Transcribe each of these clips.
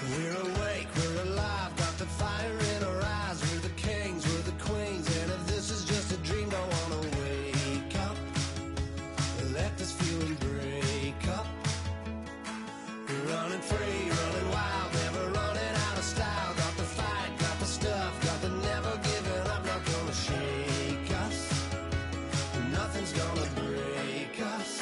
We're awake, we're alive, got the fire in our eyes. We're the kings, we're the queens, and if this is just a dream, don't wanna wake up. Let this feeling break up. We're running free, running wild, never running out of style. Got the fight, got the stuff, got the never giving up. Not gonna shake us, nothing's gonna break us.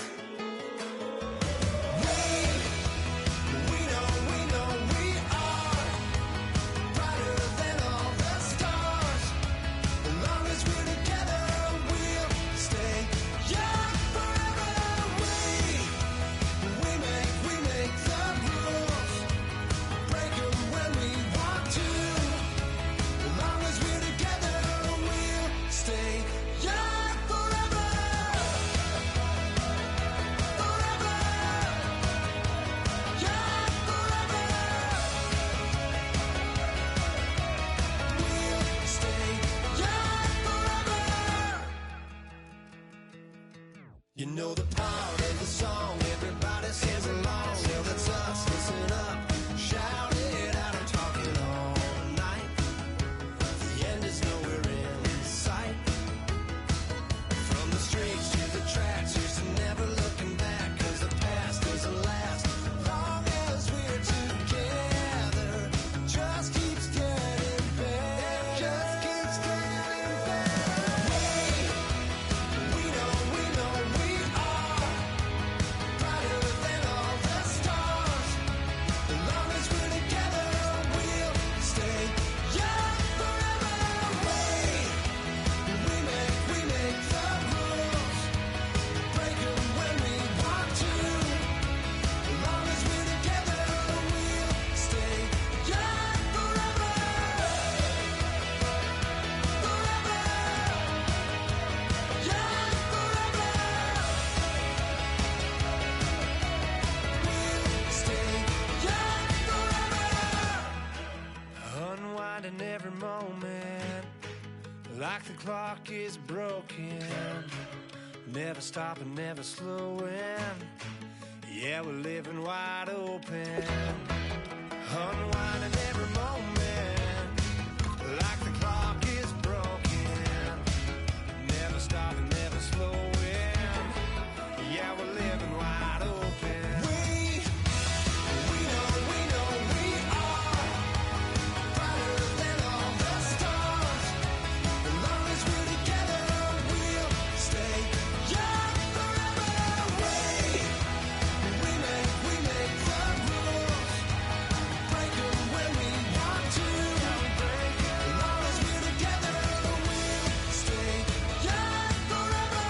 You know the part of the song, everybody sings along. Well, that's us, listen up, shout it out, I'm talking all night. The end is nowhere in sight. From the streets to the tracks, here's to never looking back. Cause the past doesn't last, long as we're together. Just keeps getting better, just keeps getting better. We know we are brighter than all the stars. As long as we're together, we'll stay young forever. We make the rules, break them when we want to. As long as we're together, we'll stay young forever. Forever. Young forever. We'll stay young forever. Unwinding every moment, like the clock is broken. Never stopping, never slowing. Yeah, we're living wide open. Unwinding every moment, like the clock is broken. Never stopping, never slowing. Yeah, we're living wide open. We know we are brighter than all the stars. As long as we're together, we'll stay young forever. We make the rules, break them when we want to. As long as we're together, we'll stay young forever.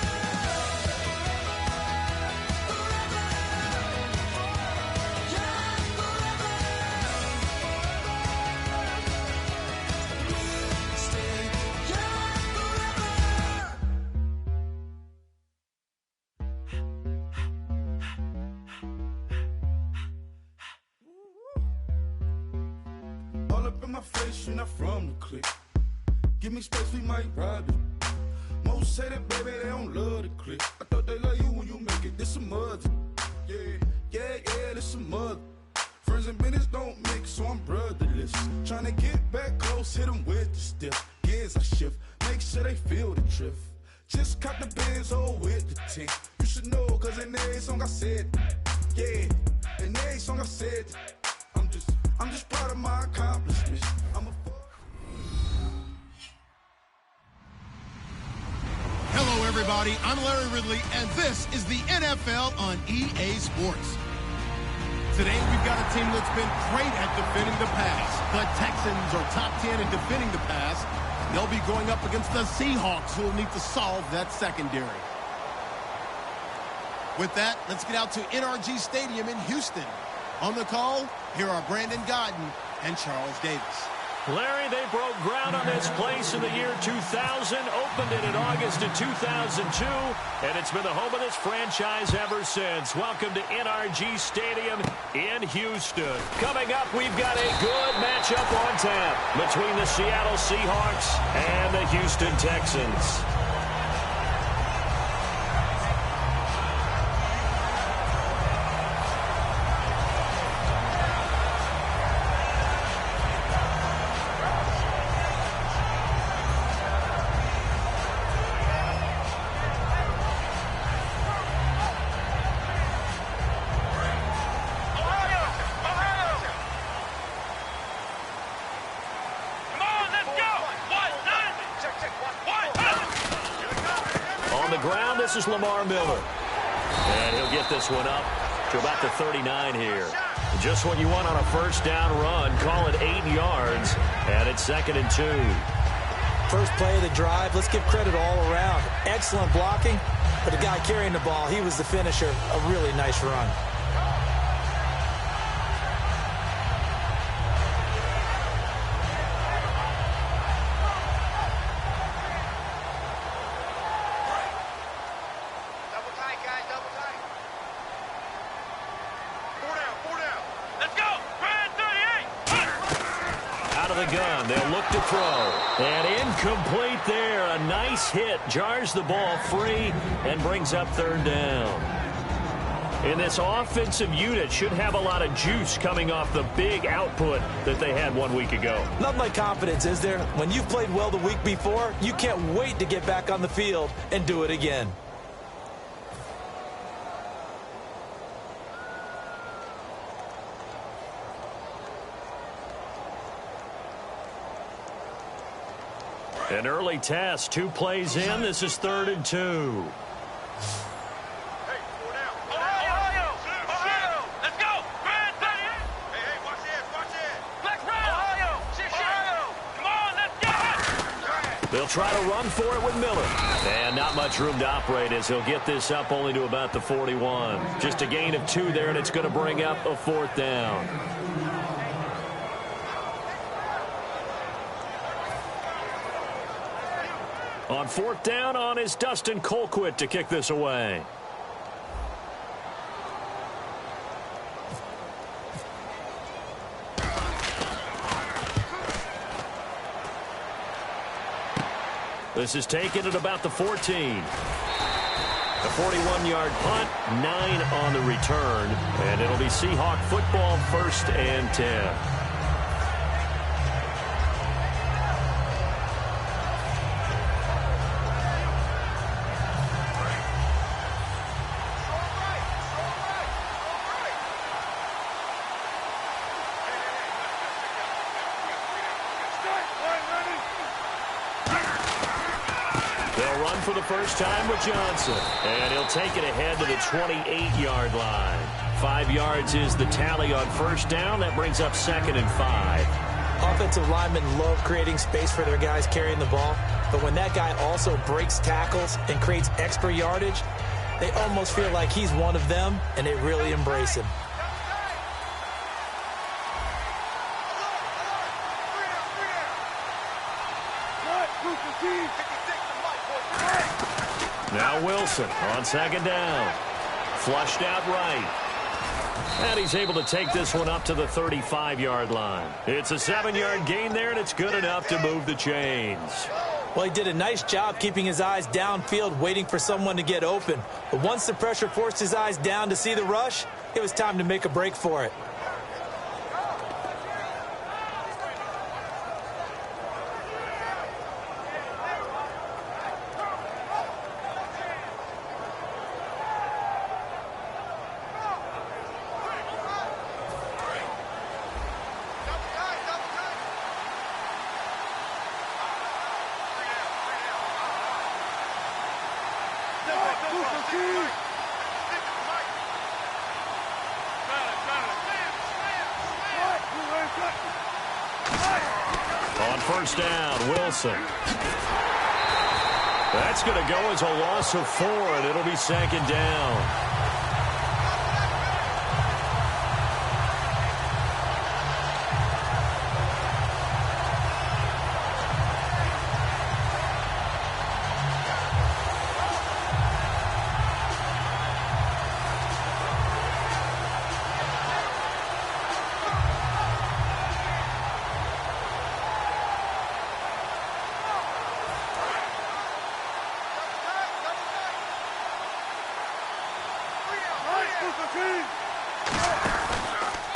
Forever. Young forever. We'll stay young forever. All up in my face, you're not from the clique. Give me space, we might ride it. Most say that, baby, they don't love the clique. I thought they love you when you make it. This some mother. Yeah, this some mother. Friends and business don't mix, so I'm brotherless. Tryna get back close, hit them with the stiff. Gears I shift, make sure they feel the drift. Just caught the Benz, with the tint. You should know, cause in every song I said, yeah, in every song I said, I'm just proud of my accomplishments. Hello, everybody. I'm Larry Ridley, and this is the NFL on EA Sports. Today, we've got a team that's been great at defending the pass. The Texans are top 10 in defending the pass. They'll be going up against the Seahawks, who will need to solve that secondary. With that, let's get out to NRG Stadium in Houston. On the call, here are Brandon Godden and Charles Davis. Larry, they broke ground on this place in the year 2000, opened it in August of 2002, and it's been the home of this franchise ever since. Welcome to NRG Stadium in Houston. Coming up, we've got a good matchup on tap between the Seattle Seahawks and the Houston Texans. On the ground, this is Lamar Miller. And he'll get this one up to about the 39 here. Just what you want on a first down run. Call it 8 yards. And it's 2nd and 2. First play of the drive. Let's give credit all around. Excellent blocking. But the guy carrying the ball, he was the finisher. A really nice run. They'll look to throw. And incomplete there. A nice hit. Jars the ball free and brings up 3rd down. And this offensive unit should have a lot of juice coming off the big output that they had 1 week ago. Nothing like confidence, is there? When you've played well the week before, you can't wait to get back on the field and do it again. An early test, 2 plays in. This is 3rd and 2. Hey, 4 down. Ohio! Let's go! Hey, watch this, watch this. Let's run! Ohio! Come on, let's get it! They'll try to run for it with Miller. And not much room to operate as he'll get this up only to about the 41. Just a gain of 2 there, and it's going to bring up a 4th down. On 4th down, on is Dustin Colquitt to kick this away. This is taken at about the 14. A 41-yard punt, 9 on the return, and it'll be Seahawk football, 1st and 10. They'll run for the first time with Johnson. And he'll take it ahead to the 28-yard line. 5 yards is the tally on 1st down. That brings up 2nd and 5. Offensive linemen love creating space for their guys carrying the ball. But when that guy also breaks tackles and creates extra yardage, they almost feel like he's one of them, and they really embrace him. Now Wilson on 2nd down. Flushed out right. And he's able to take this one up to the 35-yard line. It's a 7-yard gain there, and it's good enough to move the chains. Well, he did a nice job keeping his eyes downfield, waiting for someone to get open. But once the pressure forced his eyes down to see the rush, it was time to make a break for it. On 1st down, Wilson. That's going to go as a loss of 4, and it'll be 2nd down.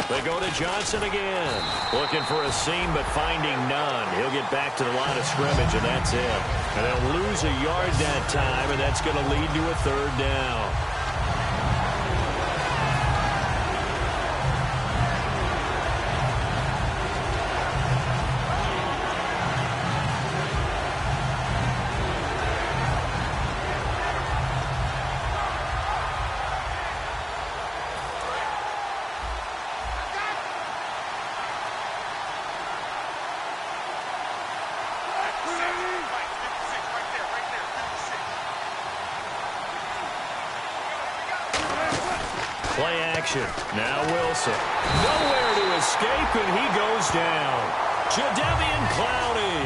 They go to Johnson again. Looking for a seam, but finding none. He'll get back to the line of scrimmage, and that's it. And they'll lose a yard that time, and that's going to lead to a 3rd down. Play action. Now Wilson. Nowhere to escape, and he goes down. Jadeveon Clowney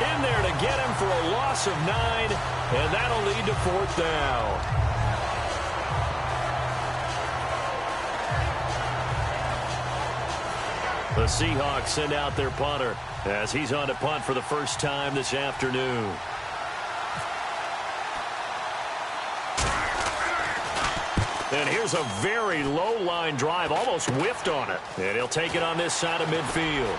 in there to get him for a loss of 9, and that'll lead to 4th down. The Seahawks send out their punter as he's on to punt for the first time this afternoon. And here's a very low-line drive, almost whiffed on it. And he'll take it on this side of midfield.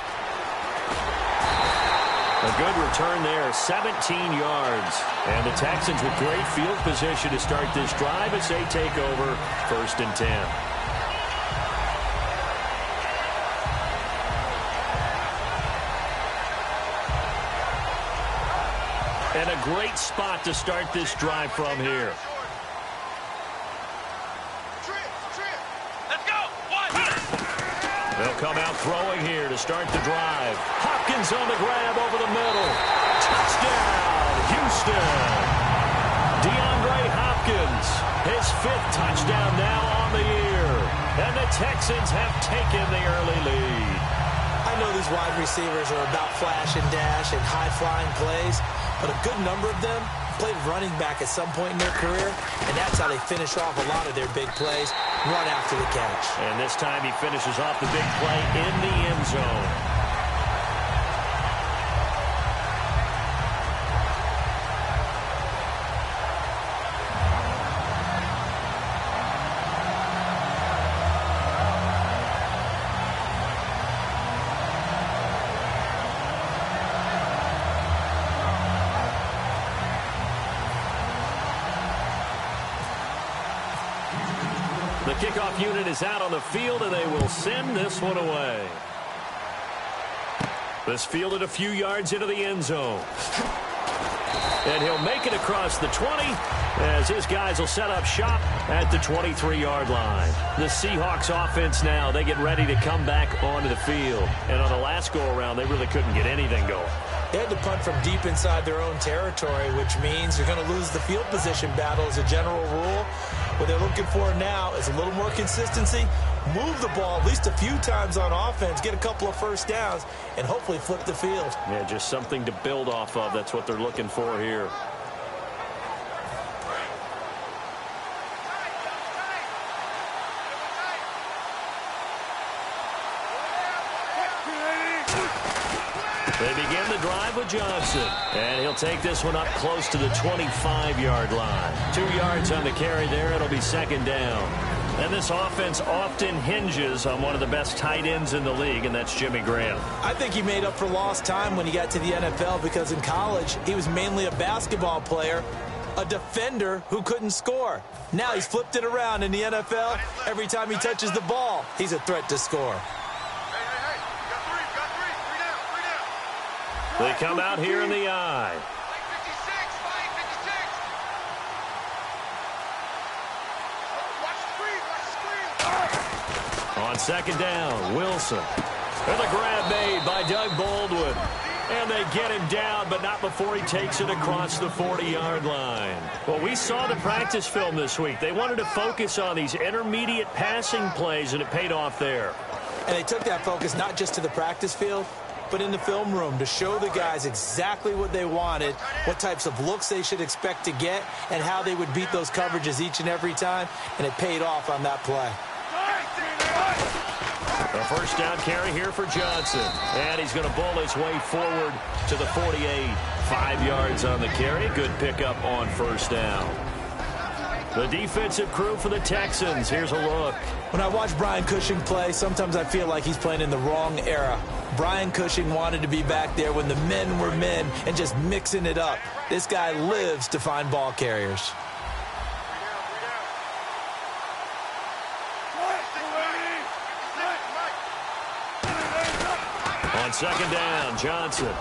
A good return there, 17 yards. And the Texans with great field position to start this drive as they take over 1st and 10. And a great spot to start this drive from here. They'll come out throwing here to start the drive. Hopkins on the grab over the middle. Touchdown, Houston. DeAndre Hopkins, his 5th touchdown now on the year. And the Texans have taken the early lead. I know these wide receivers are about flash and dash and high-flying plays, but a good number of them played running back at some point in their career, and that's how they finish off a lot of their big plays, run after the catch. And this time he finishes off the big play in the end zone. The kickoff unit is out on the field, and they will send this one away. This fielded a few yards into the end zone. And he'll make it across the 20 as his guys will set up shop at the 23-yard line. The Seahawks offense now, they get ready to come back onto the field. And on the last go-around, they really couldn't get anything going. They had to punt from deep inside their own territory, which means you're going to lose the field position battle as a general rule. What they're looking for now is a little more consistency, move the ball at least a few times on offense, get a couple of first downs, and hopefully flip the field. Yeah, just something to build off of. That's what they're looking for here. They begin the drive with Johnson, and he'll take this one up close to the 25-yard line. 2 yards on the carry there. It'll be 2nd down. And this offense often hinges on one of the best tight ends in the league, and that's Jimmy Graham. I think he made up for lost time when he got to the NFL because in college, he was mainly a basketball player, a defender who couldn't score. Now he's flipped it around in the NFL. Every time he touches the ball, he's a threat to score. They come out here in the eye. On 2nd down, Wilson. And the grab made by Doug Baldwin. And they get him down, but not before he takes it across the 40-yard line. Well, we saw the practice film this week. They wanted to focus on these intermediate passing plays, and it paid off there. And they took that focus not just to the practice field, but in the film room to show the guys exactly what they wanted, what types of looks they should expect to get, and how they would beat those coverages each and every time, and it paid off on that play. A first down carry here for Johnson, and he's going to bull his way forward to the 48. 5 yards on the carry. Good pickup on 1st down. The defensive crew for the Texans. Here's a look. When I watch Brian Cushing play, sometimes I feel like he's playing in the wrong era. Brian Cushing wanted to be back there when the men were men and just mixing it up. This guy lives to find ball carriers. On 2nd down, Johnson.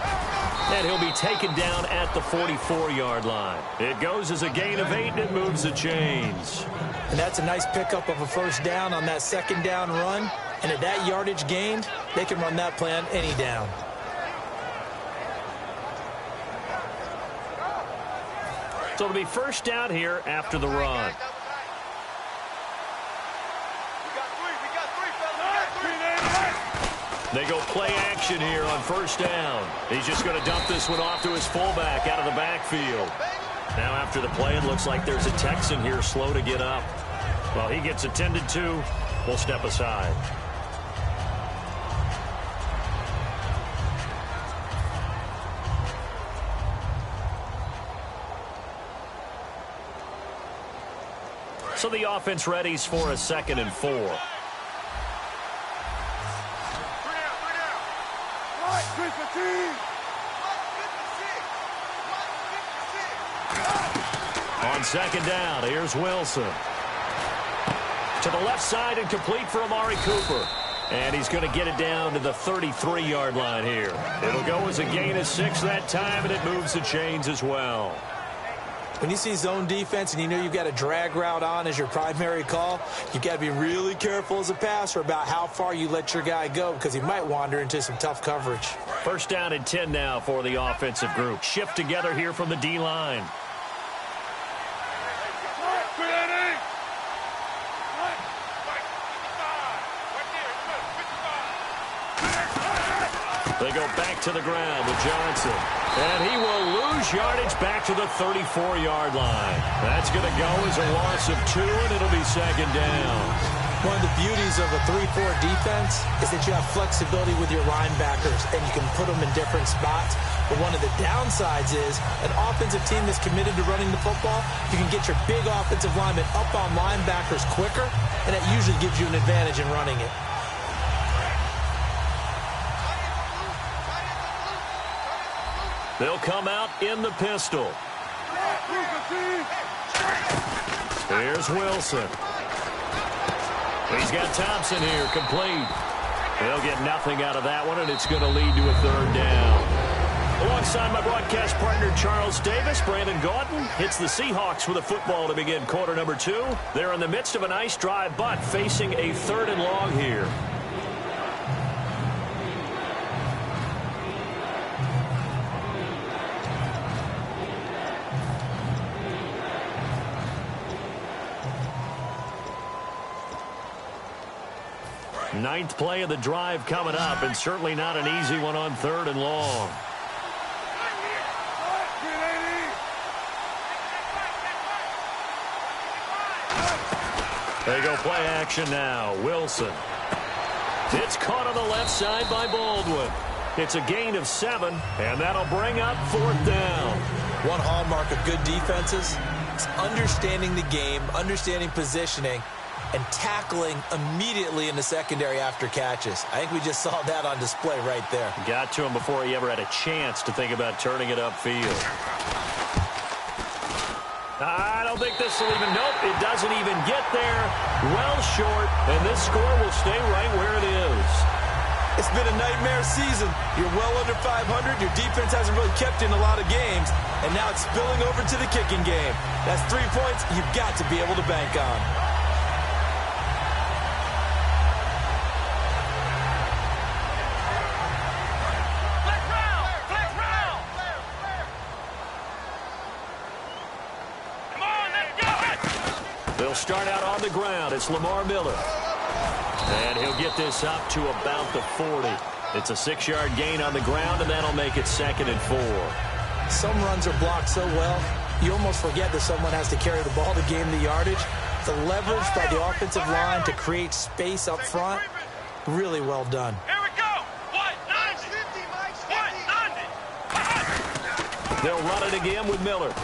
And he'll be taken down at the 44-yard line. It goes as a gain of 8, and it moves the chains. And that's a nice pickup of a first down on that 2nd down run. And at that yardage gained, they can run that play on any down. So it'll be first down here after the run. They go play action here on first down. He's just going to dump this one off to his fullback out of the backfield. Now after the play, it looks like there's a Texan here slow to get up. Well, he gets attended to. We'll step aside. So the offense readies for a 2nd and 4. On 2nd down, here's Wilson. To the left side and complete for Amari Cooper. And he's going to get it down to the 33-yard line here. It'll go as a gain of 6 that time, and it moves the chains as well. When you see zone defense and you know you've got a drag route on as your primary call, you've got to be really careful as a passer about how far you let your guy go because he might wander into some tough coverage. First down and 10 now for the offensive group. Shift together here from the D-line. They go back to the ground with Johnson. And he will lose yardage back to the 34-yard line. That's going to go as a loss of 2, and it'll be 2nd down. One of the beauties of a 3-4 defense is that you have flexibility with your linebackers, and you can put them in different spots. But one of the downsides is an offensive team that's committed to running the football, you can get your big offensive linemen up on linebackers quicker, and that usually gives you an advantage in running it. They'll come out in the pistol. Here's Wilson. He's got Thompson here, complete. They'll get nothing out of that one, and it's going to lead to a 3rd down. Alongside my broadcast partner, Charles Davis, Brandon Gaudin hits the Seahawks with a football to begin quarter number 2. They're in the midst of a nice drive, but facing a 3rd and long here. Ninth play of the drive coming up, and certainly not an easy one on 3rd and long. They go play action now. Wilson. It's caught on the left side by Baldwin. It's a gain of 7, and that'll bring up 4th down. One hallmark of good defenses is understanding the game, understanding positioning, and tackling immediately in the secondary after catches. I think we just saw that on display right there. Got to him before he ever had a chance to think about turning it upfield. I don't think this will even, nope, it doesn't even get there. Well short, and this score will stay right where it is. It's been a nightmare season. You're well under 500. Your defense hasn't really kept in a lot of games, and now it's spilling over to the kicking game. That's 3 points you've got to be able to bank on. They'll start out on the ground. It's Lamar Miller. And he'll get this up to about the 40. It's a 6-yard gain on the ground, and that'll make it 2nd and 4. Some runs are blocked so well, you almost forget that someone has to carry the ball to gain the yardage. The leverage by the offensive line to create space up front, really well done. Here we go. 190. 190. They'll run it again with Miller.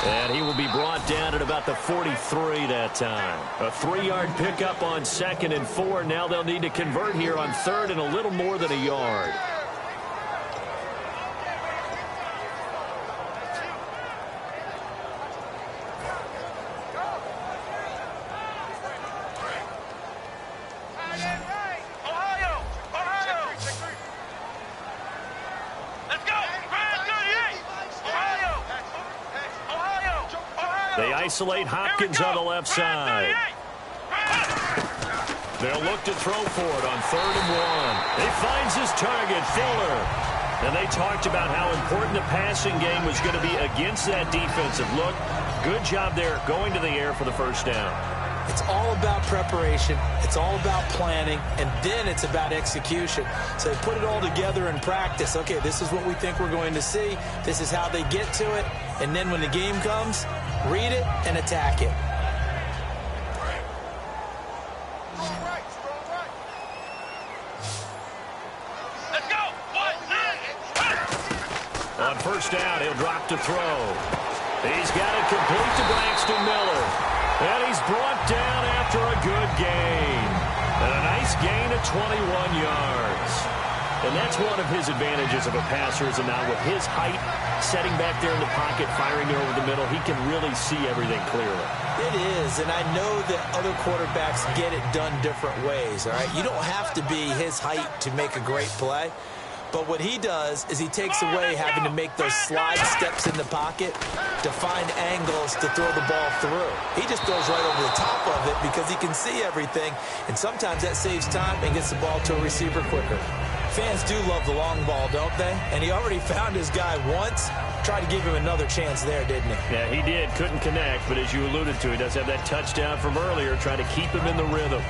And he will be brought down at about the 43 that time. A 3-yard pickup on 2nd and 4. Now they'll need to convert here on 3rd and a little more than a yard. They isolate Hopkins on the left side. They'll look to throw for it on 3rd and 1. He finds his target, Fuller. And they talked about how important the passing game was going to be against that defensive look. Good job there going to the air for the first down. It's all about preparation. It's all about planning, and then it's about execution. So they put it all together in practice. Okay, this is what we think we're going to see. This is how they get to it. And then when the game comes, read it and attack it. Let's go. 1, 2, 3. On first down, he'll drop to throw. He's got it complete to Braxton Miller. And he's brought down after a good gain. And a nice gain of 21 yards. And that's one of his advantages of a passer is now with his height, setting back there in the pocket, firing over the middle, he can really see everything clearly. It is, and I know that other quarterbacks get it done different ways, all right? You don't have to be his height to make a great play. But what he does is he takes away having to make those slide steps in the pocket to find angles to throw the ball through. He just throws right over the top of it because he can see everything, and sometimes that saves time and gets the ball to a receiver quicker. Fans do love the long ball, don't they? And he already found his guy once. Tried to give him another chance there, didn't he? Yeah, he did. Couldn't connect, but as you alluded to, he does have that touchdown from earlier, trying to keep him in the rhythm.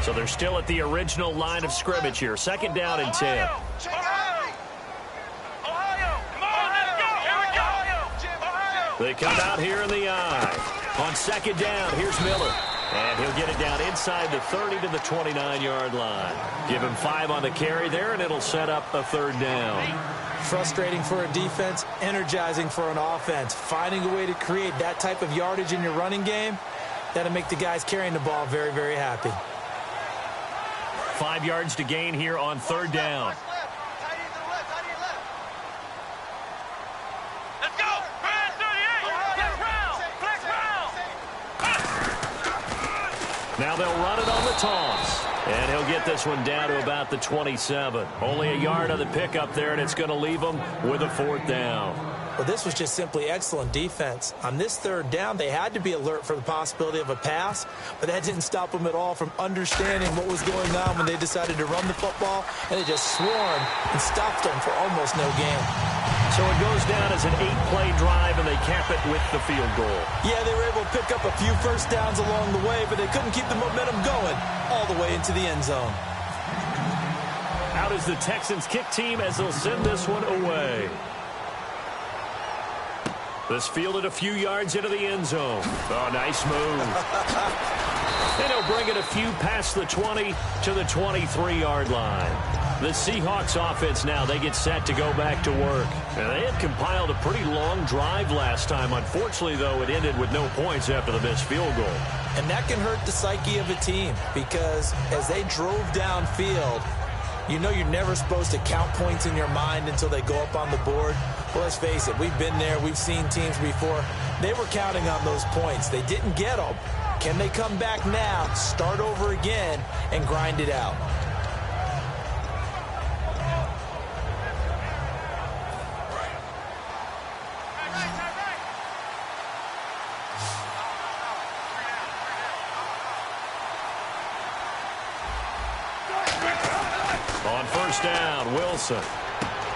So they're still at the original line of scrimmage here. Second down and 10. Ohio, come on, let's go. Here we go. Ohio. They come out here in the eye. On second down, here's Miller. And he'll get it down inside the 30 to the 29-yard line. Give him 5 on the carry there, and it'll set up a third down. Frustrating for a defense, energizing for an offense. Finding a way to create that type of yardage in your running game, that'll make the guys carrying the ball very, very happy. 5 yards to gain here on third down. Let's go. Brand 38. Flex round. Now they'll run it on the toss. And he'll get this one down to about the 27. Only a yard on the pickup there, and it's going to leave them with a fourth down. Well, this was just simply excellent defense. On this third down, they had to be alert for the possibility of a pass, but that didn't stop them at all from understanding what was going on when they decided to run the football, and they just swarmed and stopped them for almost no gain. So it goes down as an 8-play drive, and they cap it with the field goal. Yeah, they were able to pick up a few first downs along the way, but they couldn't keep the momentum going all the way into the end zone. Out is the Texans kick team as they'll send this one away. This fielded a few yards into the end zone. Oh, nice move. And he'll bring it a few past the 20 to the 23-yard line. The Seahawks offense now, they get set to go back to work. And they had compiled a pretty long drive last time. Unfortunately, though, it ended with no points after the missed field goal. And that can hurt the psyche of a team because as they drove downfield, you know you're never supposed to count points in your mind until they go up on the board. Well, let's face it, we've been there. We've seen teams before. They were counting on those points. They didn't get them. Can they come back now, start over again, and grind it out? On first down, Wilson.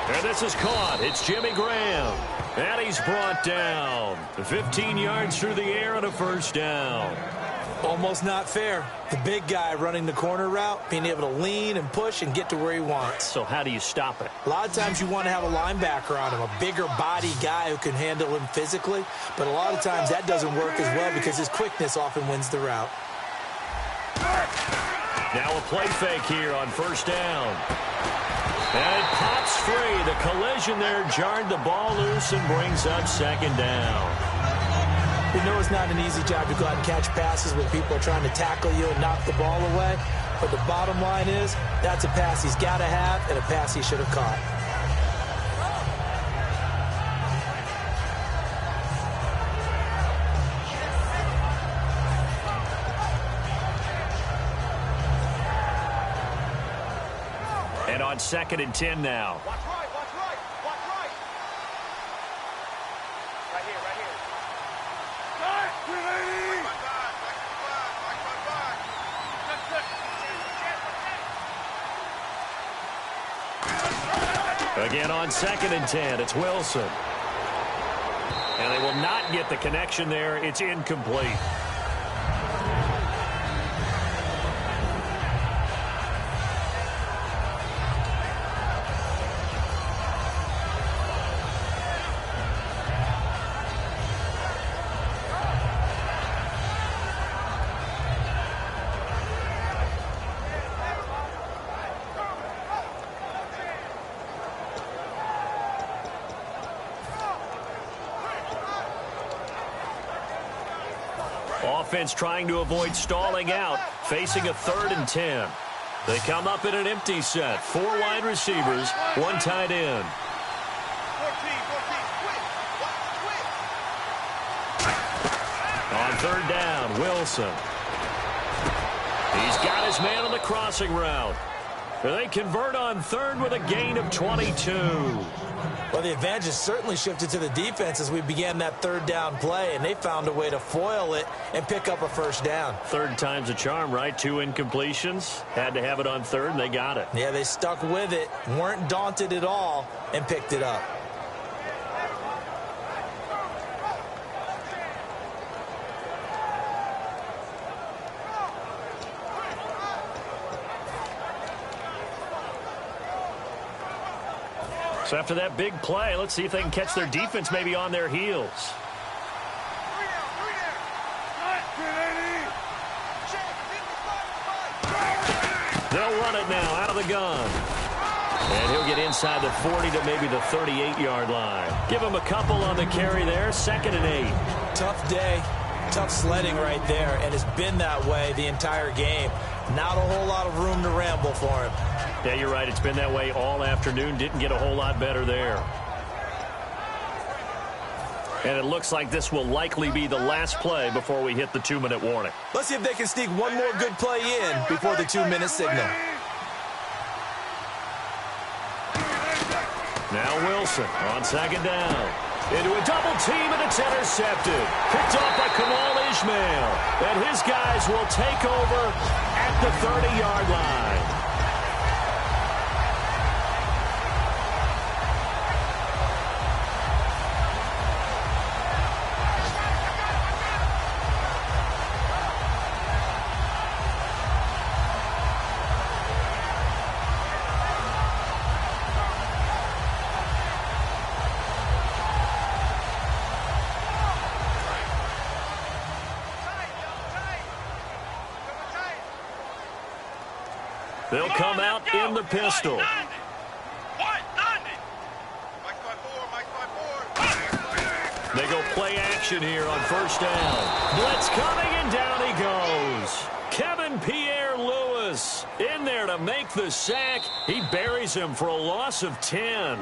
And this is caught. It's Jimmy Graham. And he's brought down. 15 yards through the air and a first down. Almost not fair. The big guy running the corner route, being able to lean and push and get to where he wants. So how do you stop it? A lot of times you want to have a linebacker on him, a bigger body guy who can handle him physically. But a lot of times that doesn't work as well because his quickness often wins the route. Now a play fake here on first down. And it pops free. The collision there jarred the ball loose and brings up second down. We know it's not an easy job to go out and catch passes when people are trying to tackle you and knock the ball away. But the bottom line is that's a pass he's got to have and a pass he should have caught. And on second and 10 now. Watch right, watch right, watch right. Right here, right here. Again on 2nd and 10, it's Wilson. And they will not get the connection there. It's incomplete. Offense trying to avoid stalling out, facing a 3rd and 10. They come up in an empty set. 4 wide receivers, 1 tight end. On 3rd down, Wilson. He's got his man on the crossing route. They convert on 3rd with a gain of 22. Well, the advantage has certainly shifted to the defense as we began that 3rd down play, and they found a way to foil it and pick up a 1st down. 3rd time's a charm, right? 2 incompletions. Had to have it on 3rd, and they got it. Yeah, they stuck with it, weren't daunted at all, and picked it up. So after that big play, let's see if they can catch their defense maybe on their heels. They'll run it now out of the gun. And he'll get inside the 40 to maybe the 38-yard line. Give him a couple on the carry there, 2nd and 8. Tough day, tough sledding right there, and it's been that way the entire game. Not a whole lot of room to ramble for him. Yeah, you're right. It's been that way all afternoon. Didn't get a whole lot better there. And it looks like this will likely be the last play before we hit the 2-minute warning. Let's see if they can sneak one more good play in before the 2-minute signal. Now Wilson on 2nd down. Into a double team, and it's intercepted. Picked off by Kamal Ishmael. And his guys will take over at the 30-yard line. They'll come out in the pistol. They go play action here on 1st down. Blitz coming, and down he goes. Kevin Pierre-Louis in there to make the sack. He buries him for a loss of 10.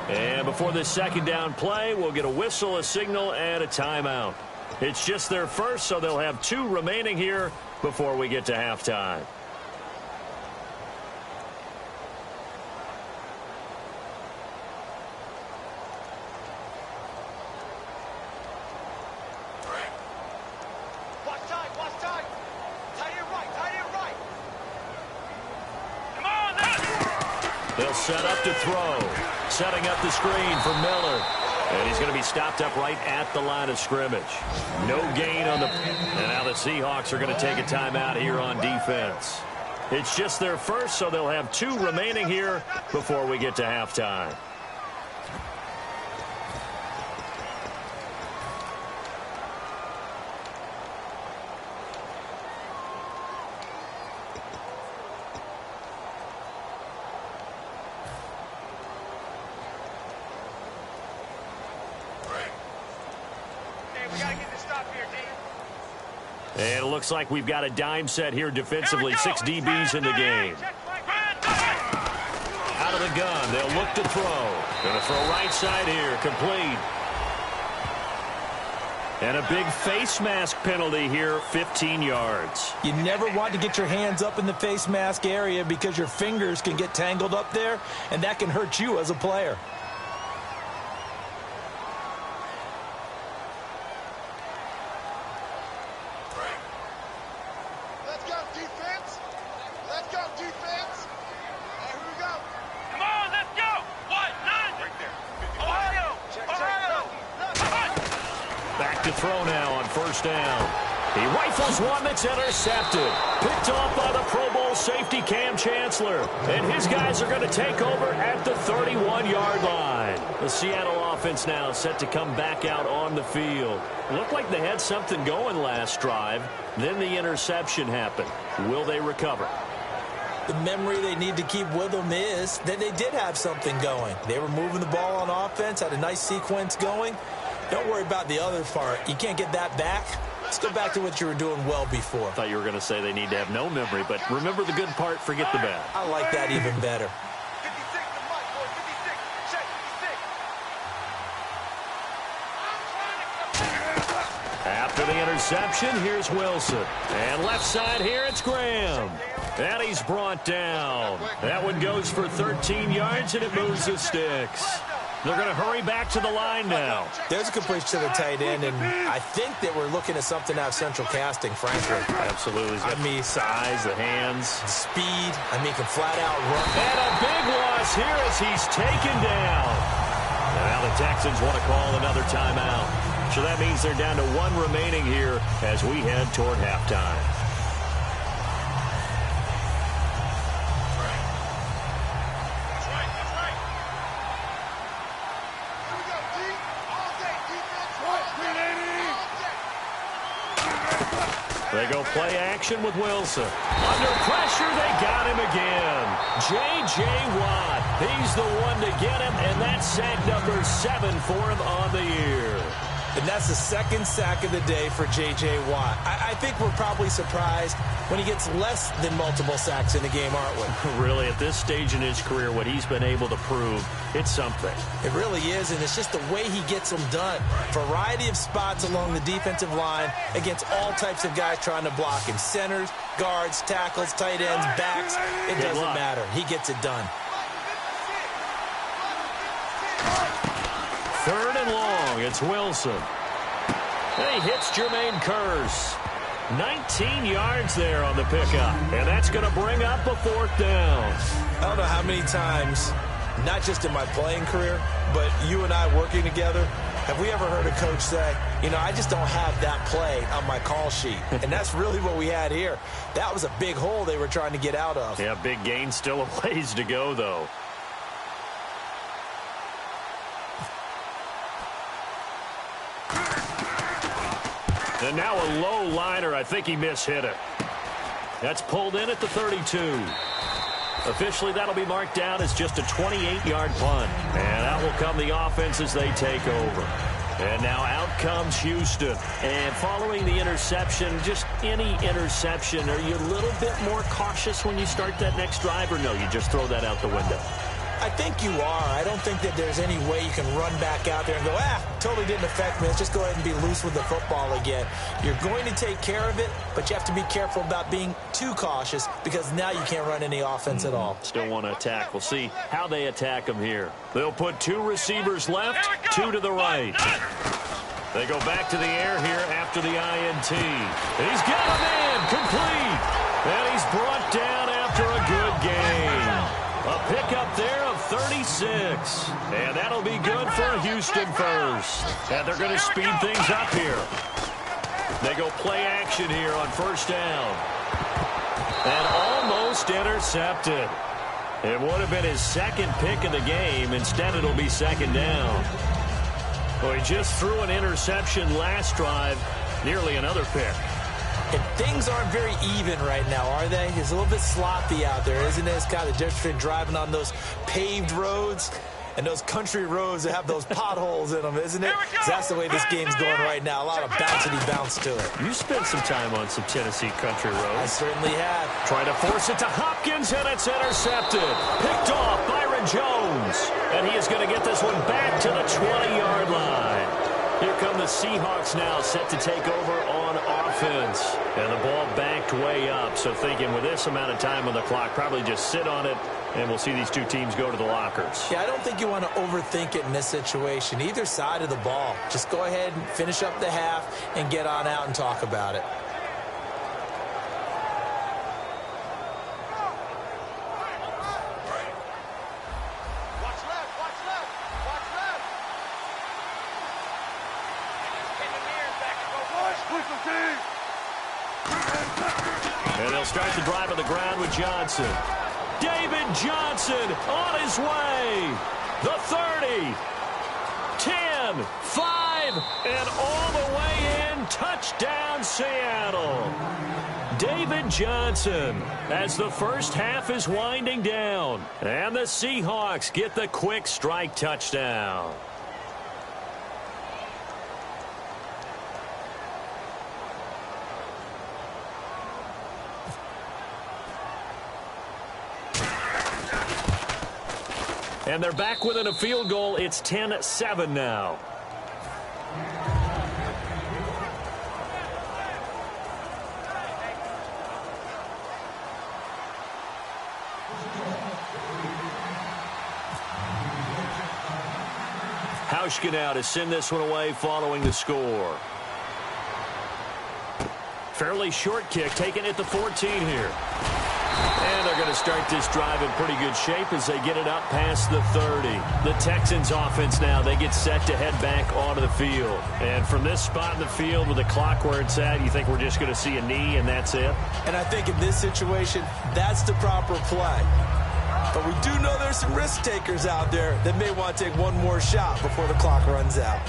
And before this 2nd down play, we'll get a whistle, a signal, and a timeout. It's just their first, so they'll have 2 remaining here before we get to halftime. They'll set up to throw. Setting up the screen for Miller. And he's going to be stopped up right at the line of scrimmage. No gain on the... And now the Seahawks are going to take a timeout here on defense. It's just their first, so they'll have 2 remaining here before we get to halftime. And it looks like we've got a dime set here defensively. 6 DBs in the game. Out of the gun. They'll look to throw. Going to throw right side here. Complete. And a big face mask penalty here. 15 yards. You never want to get your hands up in the face mask area because your fingers can get tangled up there, and that can hurt you as a player. Come on, let's go! 1, 9! to throw now on first down. He rifles one that's intercepted. Picked off by the Pro Bowl safety Cam Chancellor. And his guys are going to take over at the 31-yard line. The Seattle offense now set to come back out on the field. Looked like they had something going last drive. Then the interception happened. Will they recover? The memory they need to keep with them is that they did have something going. They were moving the ball on offense, had a nice sequence going. Don't worry about the other part. You can't get that back. Let's go back to what you were doing well before. I thought you were going to say they need to have no memory, but remember the good part, forget the bad. I like that even better. 56 to Mike, boy. 56. Check 56. After the interception, here's Wilson. And left side here, it's Graham. And he's brought down. That one goes for 13 yards, and it moves the sticks. They're going to hurry back to the line now. There's a completion to the tight end, and I think that we're looking at something out of central casting, frankly. Absolutely. I mean, size, the hands. Speed. I mean, can flat out run. And a big loss here as he's taken down. And now the Texans want to call another timeout. So that means they're down to one remaining here as we head toward halftime. They go play action with Wilson. Under pressure, they got him again. J.J. Watt, he's the one to get him, and that's sack number 7 for him on the year. And that's the second sack of the day for J.J. Watt. I think we're probably surprised when he gets less than multiple sacks in a game, aren't we? Really, at this stage in his career, what he's been able to prove, it's something. It really is, and it's just the way he gets them done. Variety of spots along the defensive line against all types of guys trying to block him. Centers, guards, tackles, tight ends, backs. It doesn't matter. He gets it done. 3rd and long, it's Wilson. And he hits Jermaine Kearse. 19 yards there on the pickup. And that's going to bring up a 4th down. I don't know how many times, not just in my playing career, but you and I working together, have we ever heard a coach say, you know, I just don't have that play on my call sheet. And that's really what we had here. That was a big hole they were trying to get out of. Yeah, big gain, still a ways to go, though. And now a low liner. I think he mishit it. That's pulled in at the 32. Officially, that'll be marked down as just a 28-yard punt. And out will come the offense as they take over. And now out comes Houston. And following the interception, just any interception, are you a little bit more cautious when you start that next drive, or no, you just throw that out the window? I think you are. I don't think that there's any way you can run back out there and go, totally didn't affect me. Let's just go ahead and be loose with the football again. You're going to take care of it, but you have to be careful about being too cautious because now you can't run any offense at all. Still want to attack. We'll see how they attack them here. They'll put 2 receivers left, 2 to the right. They go back to the air here after the INT. He's got him in, complete. And he's brought down after a good game. A pickup there of 36. And that'll be good for a Houston first. And they're going to speed things up here. They go play action here on first down. And almost intercepted. It would have been his 2nd pick of the game. Instead, it'll be 2nd down. Well, he just threw an interception last drive. Nearly another pick. And things aren't very even right now, are they? It's a little bit sloppy out there, isn't it? It's kind of the difference between driving on those paved roads and those country roads that have those potholes in them, isn't it? So that's the way this game's going right now. A lot of bouncy bounce to it. You spent some time on some Tennessee country roads. I certainly have. Trying to force it to Hopkins, and it's intercepted. Picked off Byron Jones. And he is going to get this one back to the 20-yard line. Here come the Seahawks now, set to take over on offense. And the ball banked way up. So thinking with this amount of time on the clock, probably just sit on it, and we'll see these 2 teams go to the lockers. Yeah, I don't think you want to overthink it in this situation. Either side of the ball. Just go ahead and finish up the half and get on out and talk about it. And they'll start the drive on the ground with Johnson. David Johnson on his way. The 30, 10, 5, and all the way in. Touchdown, Seattle. David Johnson as the first half is winding down. And the Seahawks get the quick strike touchdown. And they're back within a field goal. It's 10-7 now. Hauschka now to send this one away following the score. Fairly short kick taken at the 14 here. And they're going to start this drive in pretty good shape as they get it up past the 30. The Texans offense now, they get set to head back onto the field. And from this spot in the field with the clock where it's at, you think we're just going to see a knee and that's it? And I think in this situation, that's the proper play. But we do know there's some risk takers out there that may want to take one more shot before the clock runs out.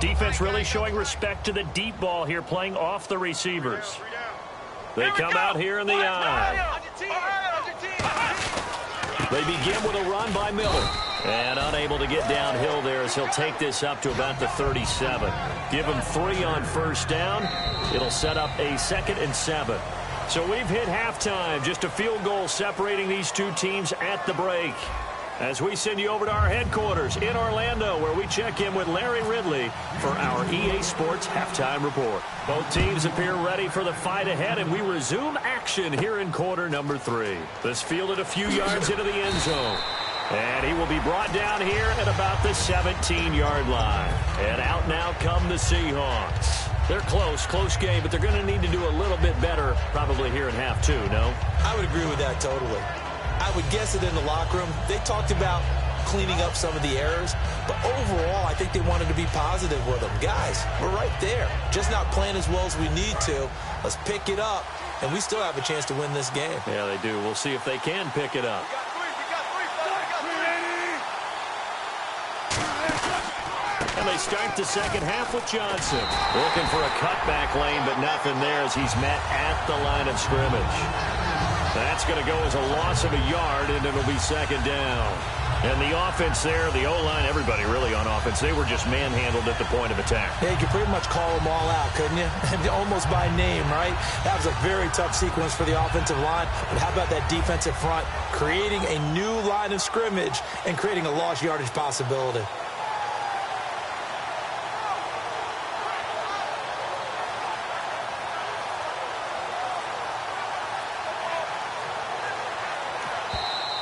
Defense really showing respect to the deep ball here, playing off the receivers. They come out here in the eye. They begin with a run by Miller. And unable to get downhill there as he'll take this up to about the 37. Give him 3 on first down. It'll set up a 2nd and 7. So we've hit halftime. Just a field goal separating these two teams at the break. As we send you over to our headquarters in Orlando, where we check in with Larry Ridley for our EA Sports Halftime Report. Both teams appear ready for the fight ahead, and we resume action here in quarter number 3. This fielded a few yards into the end zone. And he will be brought down here at about the 17-yard line. And out now come the Seahawks. They're close game, but they're going to need to do a little bit better probably here in half 2, no? I would agree with that totally. I would guess that in the locker room, they talked about cleaning up some of the errors, but overall, I think they wanted to be positive with them. Guys, we're right there. Just not playing as well as we need to. Let's pick it up, and we still have a chance to win this game. Yeah, they do. We'll see if they can pick it up. And they start the second half with Johnson. Looking for a cutback lane, but nothing there as he's met at the line of scrimmage. That's going to go as a loss of a yard, and it'll be 2nd down. And the offense there, the O-line, everybody really on offense, they were just manhandled at the point of attack. Yeah, you could pretty much call them all out, couldn't you? Almost by name, right? That was a very tough sequence for the offensive line. But how about that defensive front creating a new line of scrimmage and creating a lost yardage possibility?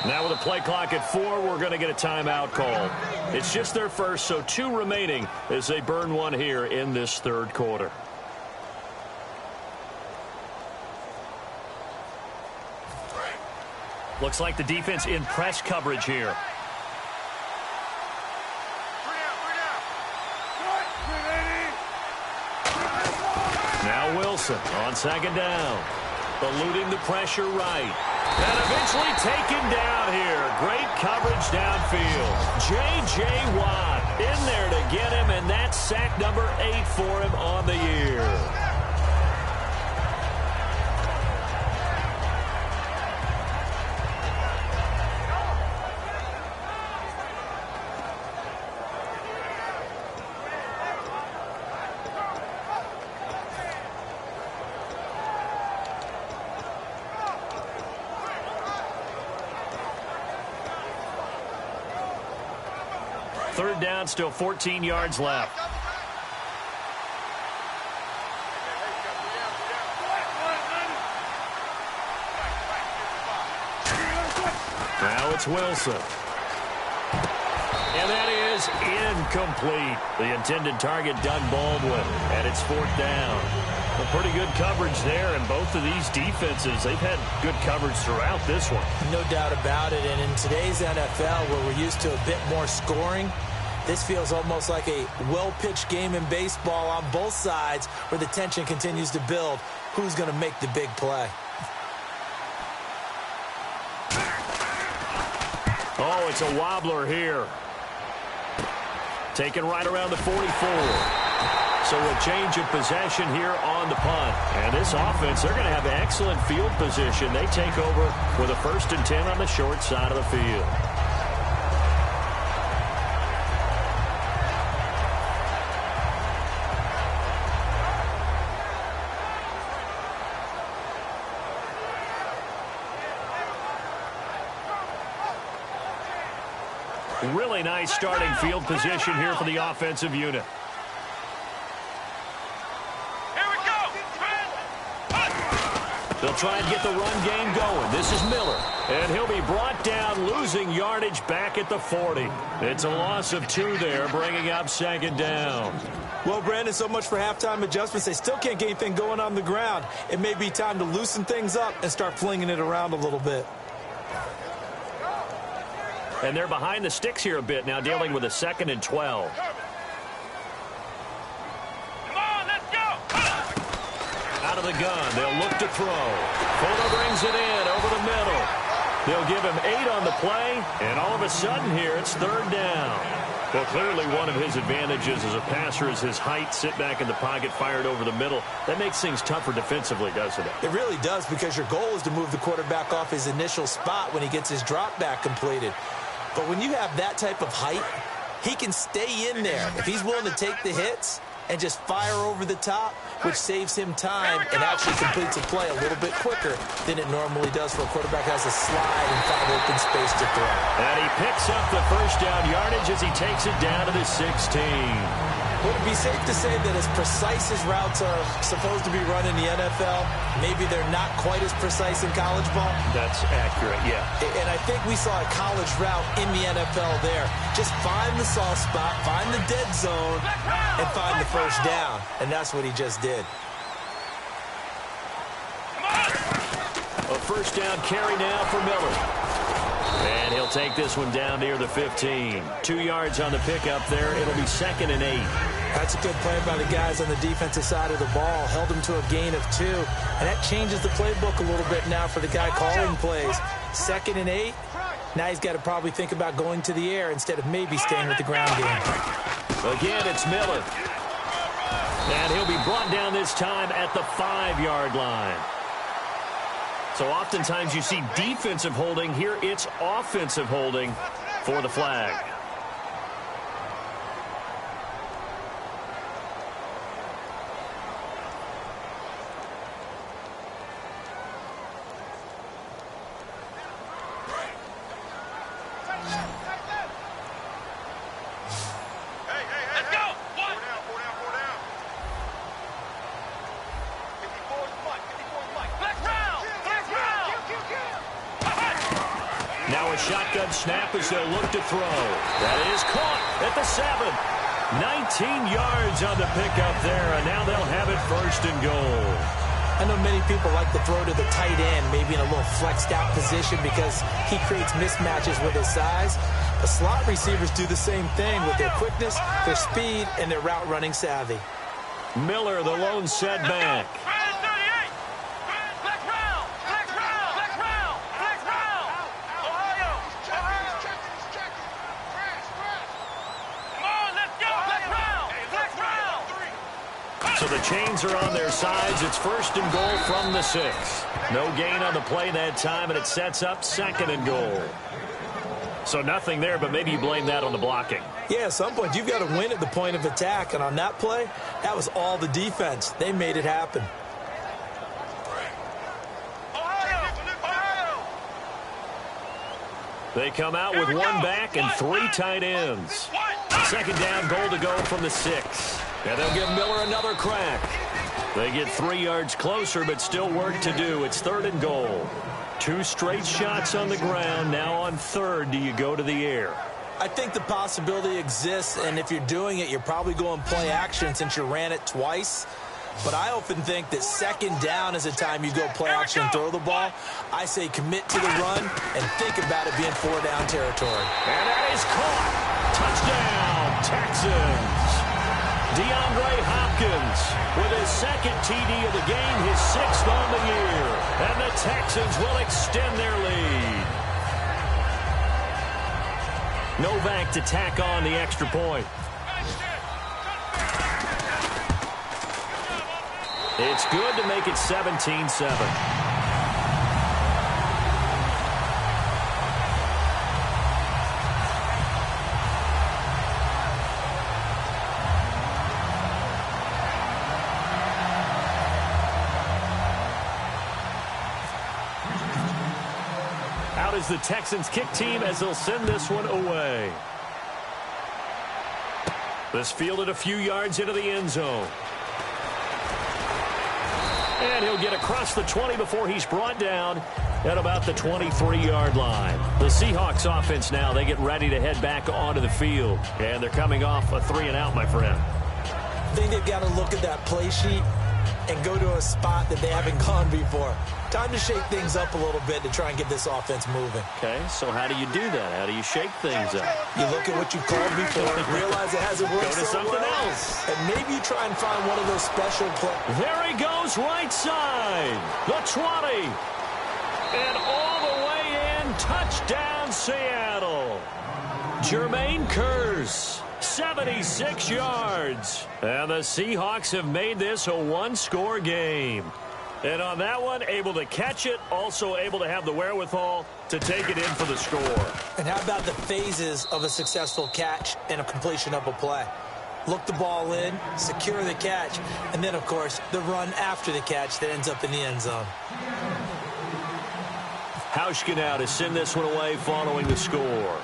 Now with a play clock at 4, we're going to get a timeout call. It's just their first, so 2 remaining as they burn one here in this 3rd quarter. Looks like the defense in press coverage here. Now Wilson on 2nd down. Eluding the pressure right. And eventually taken down here. Great coverage downfield. J.J. Watt in there to get him, and that's sack number 8 for him on the year. Third down, still 14 yards left. Now it's Wilson. And that is incomplete. The intended target, Doug Baldwin, and it's 4th down. Well, pretty good coverage there, and both of these defenses, they've had good coverage throughout this one. No doubt about it, and in today's NFL, where we're used to a bit more scoring, This feels almost like a well-pitched game in baseball on both sides where the tension continues to build. Who's going to make the big play? Oh, it's a wobbler here. Taken right around the 44. So a change of possession here on the punt. And this offense, they're going to have excellent field position. They take over with a 1st and 10 on the short side of the field. Really nice starting field position here for the offensive unit. Here we go. They'll try and get the run game going. This is Miller. And he'll be brought down, losing yardage back at the 40. It's a loss of 2 there, bringing up 2nd down. Well, Brandon, so much for halftime adjustments. They still can't get anything going on the ground. It may be time to loosen things up and start flinging it around a little bit. And they're behind the sticks here a bit now, dealing with a 2nd and 12. Come on, let's go. Out of the gun, they'll look to throw. Fuller brings it in over the middle. They'll give him 8 on the play, and all of a sudden here, it's 3rd down. Well, clearly one of his advantages as a passer is his height, sit back in the pocket, fired over the middle. That makes things tougher defensively, doesn't it? It really does, because your goal is to move the quarterback off his initial spot when he gets his drop back completed. But when you have that type of height, he can stay in there. If he's willing to take the hits and just fire over the top, which saves him time and actually completes a play a little bit quicker than it normally does for a quarterback who has a slide and find open space to throw. And he picks up the 1st down yardage as he takes it down to the 16. Would it be safe to say that as precise as routes are supposed to be run in the NFL, maybe they're not quite as precise in college ball? That's accurate, yeah. And I think we saw a college route in the NFL there. Just find the soft spot, find the dead zone, and find the 1st down. And that's what he just did. A 1st down carry now for Miller. And he'll take this one down near the 15. 2 yards on the pickup there. It'll be 2nd and 8. That's a good play by the guys on the defensive side of the ball. Held him to a gain of 2. And that changes the playbook a little bit now for the guy calling plays. 2nd and 8. Now he's got to probably think about going to the air instead of maybe staying with the ground game. Again, it's Miller. And he'll be brought down this time at the 5-yard line. So oftentimes you see defensive holding. Here it's offensive holding for the flag. Let's go. One. 4 down. 54's Mike. Black round. Now a shotgun snap as they'll look to throw. That is caught at the 7. 19 yards on the pickup there, and now they'll have it 1st and goal. I know many people like to throw to the tight end, maybe in a little flexed out position because he creates mismatches with his size. The slot receivers do the same thing with their quickness, their speed, and their route running savvy. Miller, the lone setback. So the chains are on their sides. It's 1st and goal from the 6. No gain on the play that time, and it sets up 2nd and goal. So nothing there, but maybe you blame that on the blocking. Yeah, at some point, you've got to win at the point of attack. And on that play, that was all the defense. They made it happen. They come out with 1 back and 3 tight ends. 2nd down, goal to go from the 6. And they'll give Miller another crack. They get 3 yards closer, but still work to do. It's 3rd and goal. 2 straight shots on the ground. Now on 3rd, do you go to the air? I think the possibility exists, and if you're doing it, you're probably going play action since you ran it twice. But I often think that 2nd down is a time you go play action and throw the ball. I say commit to the run and think about it being 4 down territory. And that is caught. Touchdown, Texans. DeAndre Hopkins with his second TD of the game, his 6th on the year. And the Texans will extend their lead. Novak to tack on the extra point. It's good to make it 17-7. Out is the Texans kick team as they'll send this one away. This fielded a few yards into the end zone. And he'll get across the 20 before he's brought down at about the 23-yard line. The Seahawks offense now, they get ready to head back onto the field. And they're coming off a 3-and-out, my friend. I think they've got to look at that play sheet and go to a spot that they haven't gone before. Time to shake things up a little bit to try and get this offense moving. Okay, so how do you do that? How do you shake things up? You look at what you've called before, realize it hasn't worked Go to so something well, else. and maybe you try and find one of those special plays. There he goes, right side. The 20. And all the way in, touchdown Seattle. Jermaine Kearse. 76 yards. And the Seahawks have made this a one-score game. And on that one, able to catch it, also able to have the wherewithal to take it in for the score. And how about the phases of a successful catch and a completion of a play? Look the ball in, secure the catch, and then, of course, the run after the catch that ends up in the end zone. Hauschka now to send this one away following the score.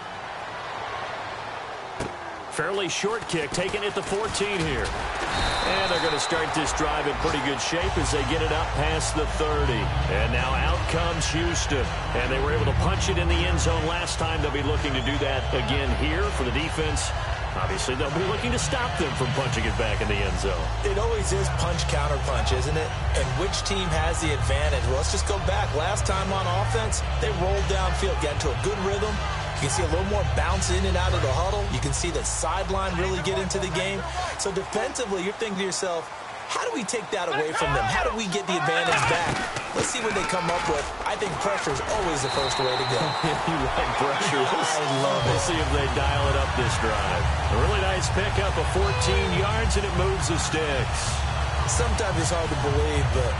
Fairly short kick, taken at the 14 here. And they're going to start this drive in pretty good shape as they get it up past the 30. And now out comes Houston. And they were able to punch it in the end zone last time. They'll be looking to do that again here for the defense. Obviously, they'll be looking to stop them from punching it back in the end zone. It always is punch-counter-punch, isn't it? And which team has the advantage? Well, let's just go back. Last time on offense, they rolled downfield, got into a good rhythm. You can see a little more bounce in and out of the huddle. You can see the sideline really get into the game. So defensively, you're thinking to yourself, how do we take that away from them? How do we get the advantage back? Let's see what they come up with. I think pressure is always the first way to go. You like pressure. I love it. We'll see if they dial it up this drive. A really nice pickup of 14 yards, and it moves the sticks. Sometimes it's hard to believe, but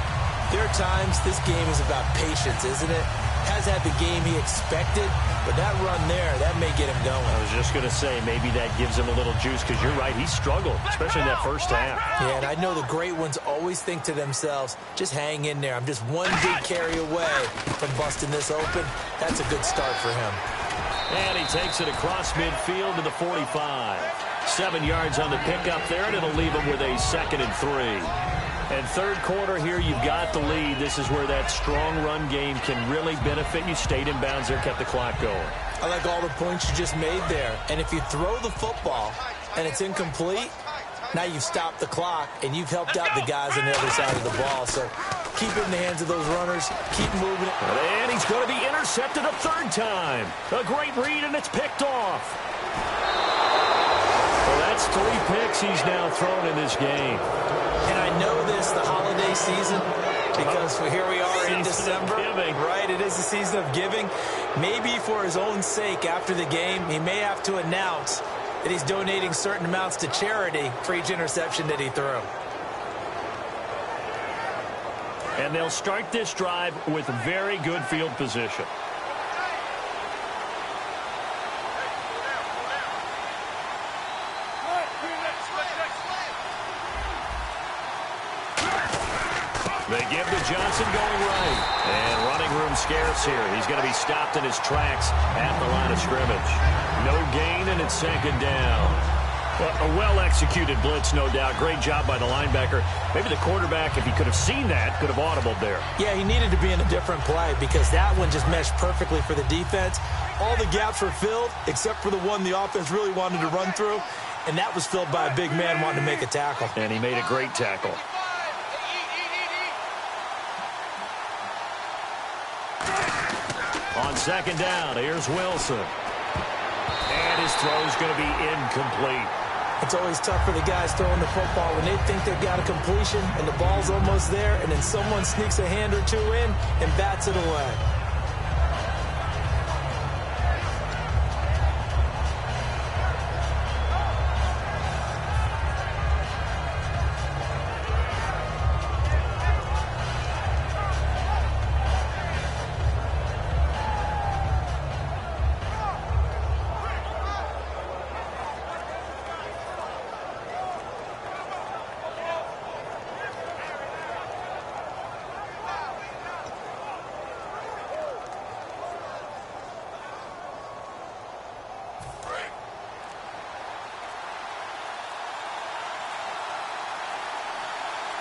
there are times this game is about patience, isn't it? Has had the game he expected, but that run there, that may get him going. I was just going to say, maybe that gives him a little juice, because you're right, he struggled, especially in that first half. Yeah, and I know the great ones always think to themselves, just hang in there. I'm just one big carry away from busting this open. That's a good start for him. And he takes it across midfield to the 45. 7 yards on the pickup there, and it'll leave him with a 2nd and 3. And third quarter here, you've got the lead. This is where that strong run game can really benefit you. Stayed in bounds there, kept the clock going. I like all the points you just made there. And if you throw the football and it's incomplete, now you've stopped the clock and you've helped out the guys on the other side of the ball. So keep it in the hands of those runners. Keep moving it. And he's going to be intercepted a 3rd time. A great read, and it's picked off. Well, that's 3 picks he's now thrown in this game. And I know this, the holiday season, because here we are in December, right? It is the season of giving. Maybe for his own sake, after the game, he may have to announce that he's donating certain amounts to charity for each interception that he threw. And they'll start this drive with very good field position. They give to Johnson going right. And running room scarce here. He's going to be stopped in his tracks at the line of scrimmage. No gain, and it's 2nd down. Well, a well-executed blitz, no doubt. Great job by the linebacker. Maybe the quarterback, if he could have seen that, could have audibled there. Yeah, he needed to be in a different play because that one just meshed perfectly for the defense. All the gaps were filled except for the one the offense really wanted to run through, and that was filled by a big man wanting to make a tackle. And he made a great tackle. On 2nd down, here's Wilson. And his throw is going to be incomplete. It's always tough for the guys throwing the football when they think they've got a completion and the ball's almost there, and then someone sneaks a hand or two in and bats it away.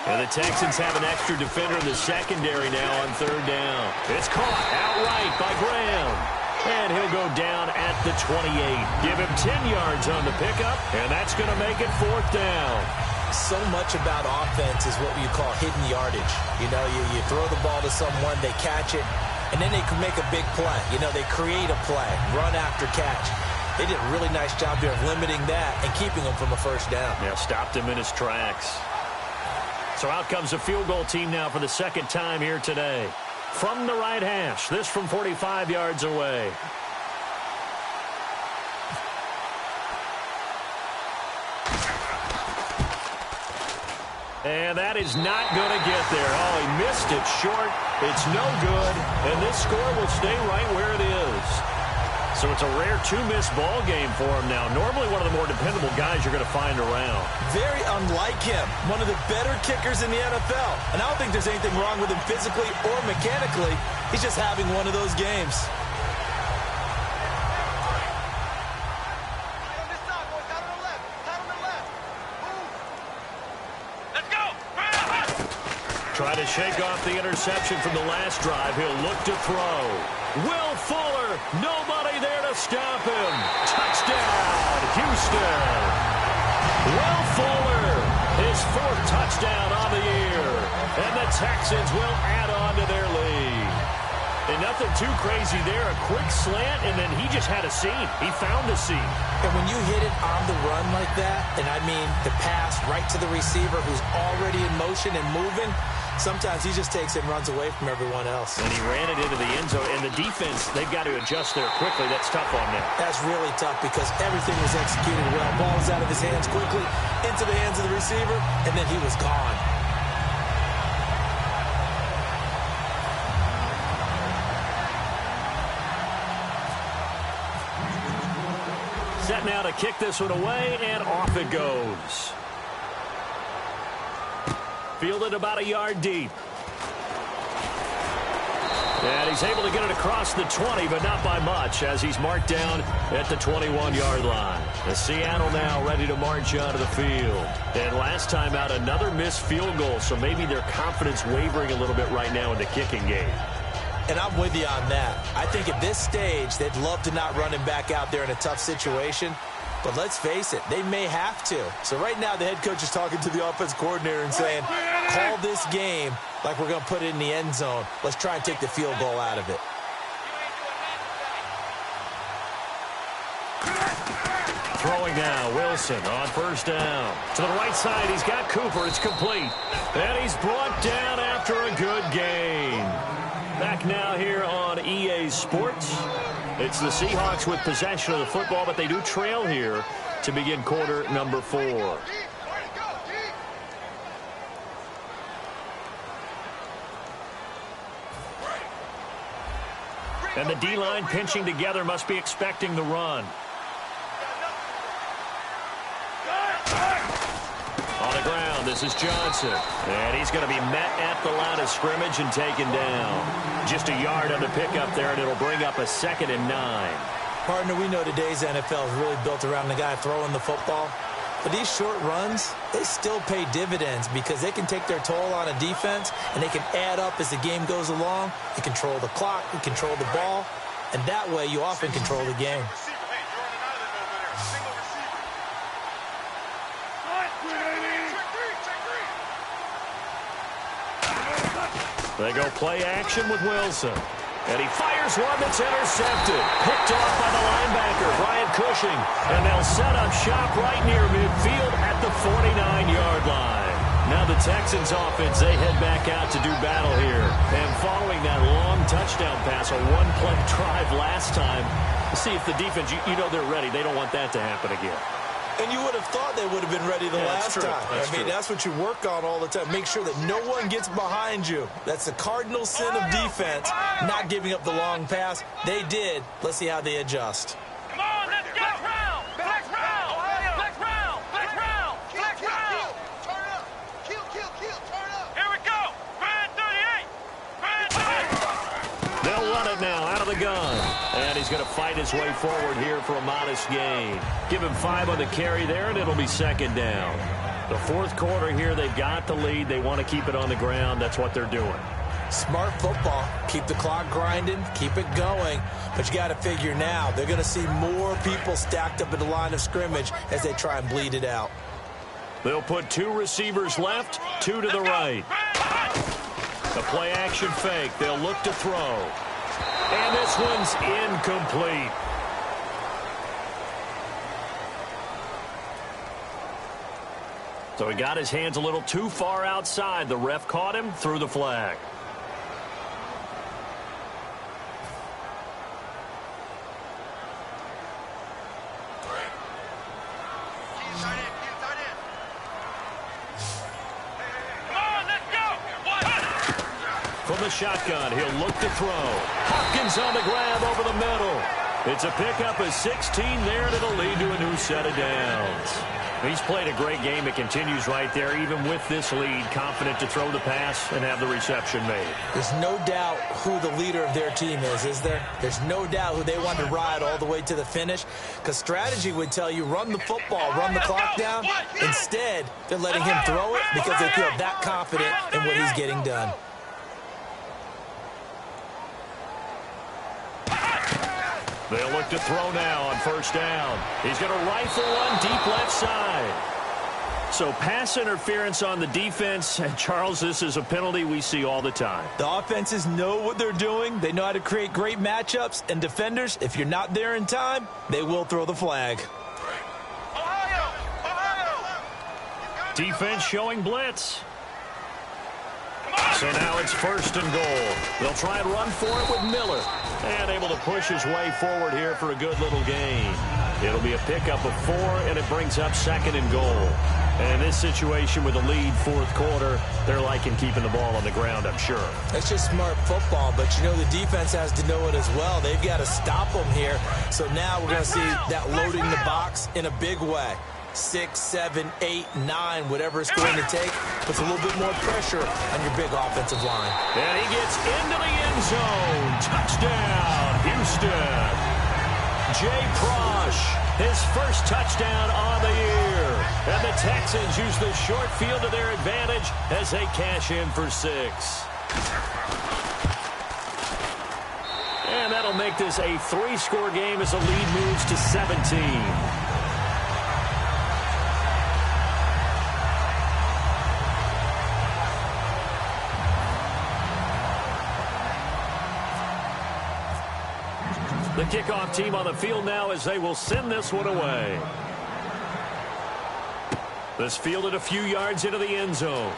And the Texans have an extra defender in the secondary now on third down. It's caught outright by Graham. And he'll go down at the 28. Give him 10 yards on the pickup, and that's going to make it fourth down. So much about offense is what you call hidden yardage. You know, you throw the ball to someone, they catch it, and then they can make a big play. You know, they create a play, run after catch. They did a really nice job there of limiting that and keeping him from a first down. Yeah, stopped him in his tracks. So out comes a field goal team now for the second time here today. From the right hash, this from 45 yards away. And that is not going to get there. Oh, he missed it short. It's no good. And this score will stay right where it is. So it's a rare two-miss ball game for him now. Normally one of the more dependable guys you're going to find around. Very unlike him. One of the better kickers in the NFL. And I don't think there's anything wrong with him physically or mechanically. He's just having one of those games. Try to shake off the interception from the last drive. He'll look to throw. Will Fuller, nobody there to stop him. Touchdown, Houston. Will Fuller, his fourth touchdown on the year. And the Texans will add on to their lead. And nothing too crazy there. A quick slant, and then he just had a seam. He found a seam. And when you hit it on the run like that, and I mean the pass right to the receiver who's already in motion and moving, sometimes he just takes it and runs away from everyone else. And he ran it into the end zone. And the defense, they've got to adjust there quickly. That's tough on them. That's really tough because everything was executed well. Ball was out of his hands quickly, into the hands of the receiver, and then he was gone. Set now to kick this one away, and off it goes. Fielded about a yard deep. And he's able to get it across the 20, but not by much, as he's marked down at the 21-yard line. The Seattle now ready to march onto the field. And last time out, another missed field goal, so maybe their confidence wavering a little bit right now in the kicking game. And I'm with you on that. I think at this stage, they'd love to not run him back out there in a tough situation. But let's face it, they may have to. So right now, the head coach is talking to the offense coordinator and saying, call this game like we're going to put it in the end zone. Let's try and take the field goal out of it. Throwing now, Wilson on first down. To the right side, he's got Cooper. It's complete. And he's brought down after a good gain. Back now here on EA Sports. It's the Seahawks with possession of the football, but they do trail here to begin quarter number 4. And the D-line pinching together, must be expecting the run. On the ground, this is Johnson. And he's going to be met at the line of scrimmage and taken down. Just a yard on the pickup there, and it'll bring up a 2nd and 9. Partner, we know today's NFL is really built around the guy throwing the football. But these short runs, they still pay dividends because they can take their toll on a defense, and they can add up as the game goes along. You control the clock, you control the ball, and that way you often control the game. They go play action with Wilson. And he fires one that's intercepted. Picked off by the linebacker, Brian Cushing. And they'll set up shop right near midfield at the 49-yard line. Now the Texans offense, they head back out to do battle here. And following that long touchdown pass, a one-play drive last time, see if the defense, you know they're ready. They don't want that to happen again. And you would have thought they would have been ready the last time. I mean, that's what you work on all the time. Make sure that no one gets behind you. That's the cardinal sin of defense, not giving up the long pass. They did. Let's see how they adjust. Come on, let's go. Flex round. Flex round. Flex round. Flex round. Turn up. Kill, turn up. Here we go. Grand 38. Grand 38. They'll run it now out of the gun. And he's going to fight his way forward here for a modest gain. Give him 5 on the carry there, and it'll be second down. The fourth quarter here, they've got the lead. They want to keep it on the ground. That's what they're doing. Smart football. Keep the clock grinding. Keep it going. But you got to figure now, they're going to see more people stacked up at the line of scrimmage as they try and bleed it out. They'll put 2 receivers left, 2 to the right. The play-action fake. They'll look to throw. And this one's incomplete. So he got his hands a little too far outside. The ref caught him, threw the flag. From the shotgun, he'll look to throw. Hopkins on the grab over the middle. It's a pickup of 16 there, and it'll lead to a new set of downs. He's played a great game. It continues right there, even with this lead, confident to throw the pass and have the reception made. There's no doubt who the leader of their team is there? There's no doubt who they want to ride all the way to the finish, because strategy would tell you run the football, run the clock down. Instead, they're letting him throw it because they feel that confident in what he's getting done. They'll look to throw now on first down. He's going to rifle one deep left side. So pass interference on the defense. And Charles, this is a penalty we see all the time. The offenses know what they're doing. They know how to create great matchups. And defenders, if you're not there in time, they will throw the flag. Defense showing blitz. So now it's first and goal. They'll try and run for it with Miller. And able to push his way forward here for a good little gain. It'll be a pickup of 4, and it brings up second and goal. And in this situation with a lead fourth quarter, they're liking keeping the ball on the ground, I'm sure. That's just smart football, but you know the defense has to know it as well. They've got to stop them here. So now we're going to see that loading the box in a big way. 6, 7, 8, 9, whatever it's going to take, puts a little bit more pressure on your big offensive line. And he gets into the end zone. Touchdown, Houston. Jay Prosh, his first touchdown on the year. And the Texans use the short field to their advantage as they cash in for 6. And that'll make this a 3-score game as the lead moves to 17. The kickoff team on the field now as they will send this one away. This fielded a few yards into the end zone.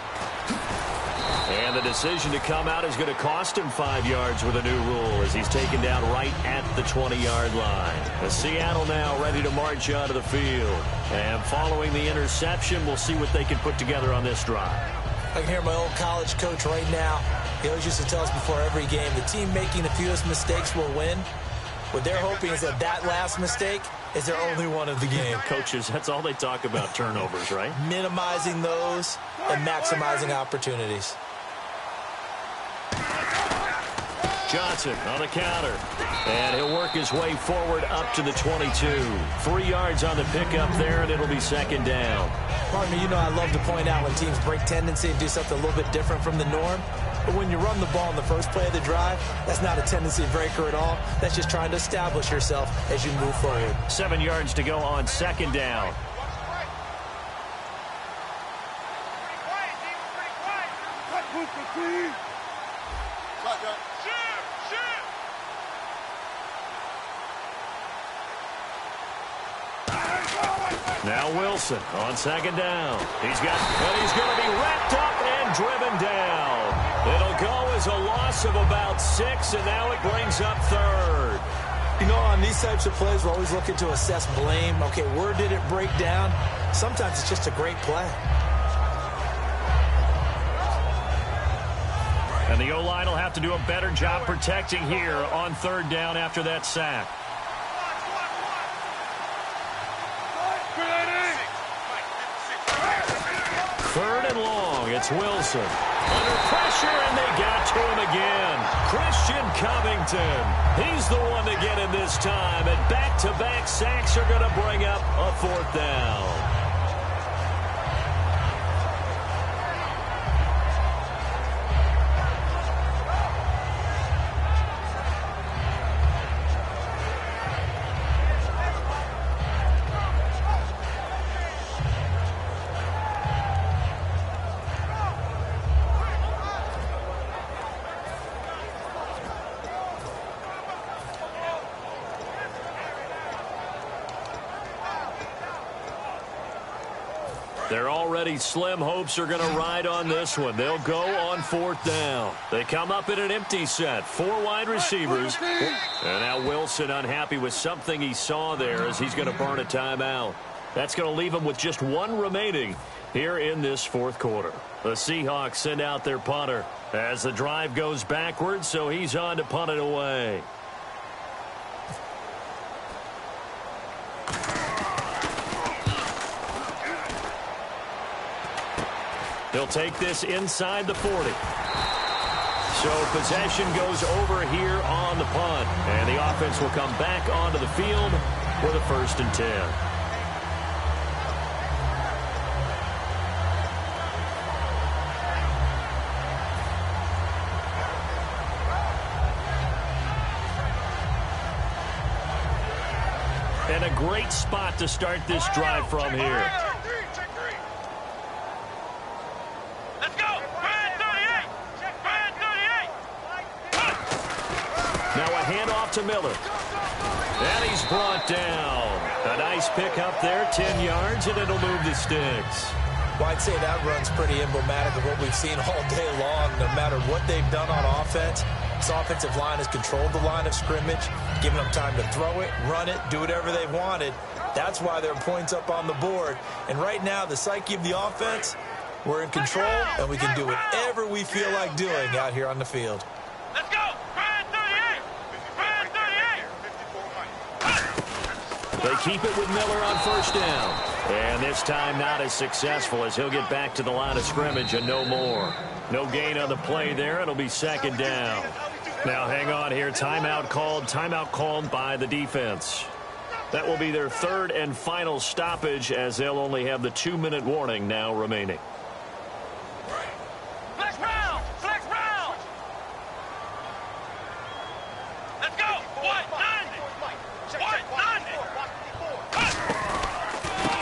And the decision to come out is going to cost him 5 yards with a new rule as he's taken down right at the 20-yard line. The Seattle now ready to march onto the field. And following the interception, we'll see what they can put together on this drive. I can hear my old college coach right now. He always used to tell us before every game, the team making the fewest mistakes will win. What they're hoping is that last mistake is their only one of the game. Coaches, that's all they talk about, turnovers, right? Minimizing those and maximizing opportunities. Johnson on the counter. And he'll work his way forward up to the 22. 3 yards on the pickup there, and it'll be second down. Partner, you know I love to point out when teams break tendency and do something a little bit different from the norm. But when you run the ball in the first play of the drive, that's not a tendency breaker at all. That's just trying to establish yourself as you move forward. 7 yards to go on second down. Now Wilson on second down. He's going to be wrapped up and driven down. It'll go as a loss of about 6, and now it brings up third. You know, on these types of plays, we're always looking to assess blame. Okay, where did it break down? Sometimes it's just a great play. And the O-line will have to do a better job protecting here on third down after that sack. Third and long, it's Wilson. Under pressure, and they got to him again. Christian Covington. He's the one to get him this time, and back-to-back sacks are going to bring up a fourth down. Their already slim hopes are going to ride on this one. They'll go on fourth down. They come up in an empty set. 4 wide receivers. And now Wilson unhappy with something he saw there as he's going to burn a timeout. That's going to leave him with just 1 remaining here in this fourth quarter. The Seahawks send out their punter as the drive goes backwards, so he's on to punt it away. He'll take this inside the 40. So possession goes over here on the punt. And the offense will come back onto the field with a 1st and 10. And a great spot to start this drive from here. To Miller. And he's brought down. A nice pick up there, 10 yards, and it'll move the sticks. Well, I'd say that run's pretty emblematic of what we've seen all day long. No matter what they've done on offense, this offensive line has controlled the line of scrimmage, given them time to throw it, run it, do whatever they wanted. That's why there are points up on the board. And right now, the psyche of the offense, we're in control, and we can do whatever we feel like doing out here on the field. Let's go! They keep it with Miller on first down. And this time not as successful as he'll get back to the line of scrimmage and no more. No gain on the play there. It'll be 2nd down. Now hang on here. Timeout called by the defense. That will be their 3rd and final stoppage as they'll only have the 2-minute warning now remaining.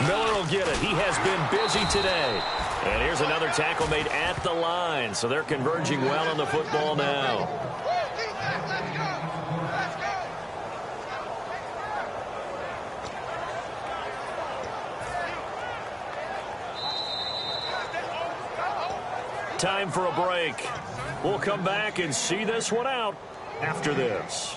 Miller will get it. He has been busy today. And here's another tackle made at the line. So they're converging well on the football now. Time for a break. We'll come back and see this one out after this.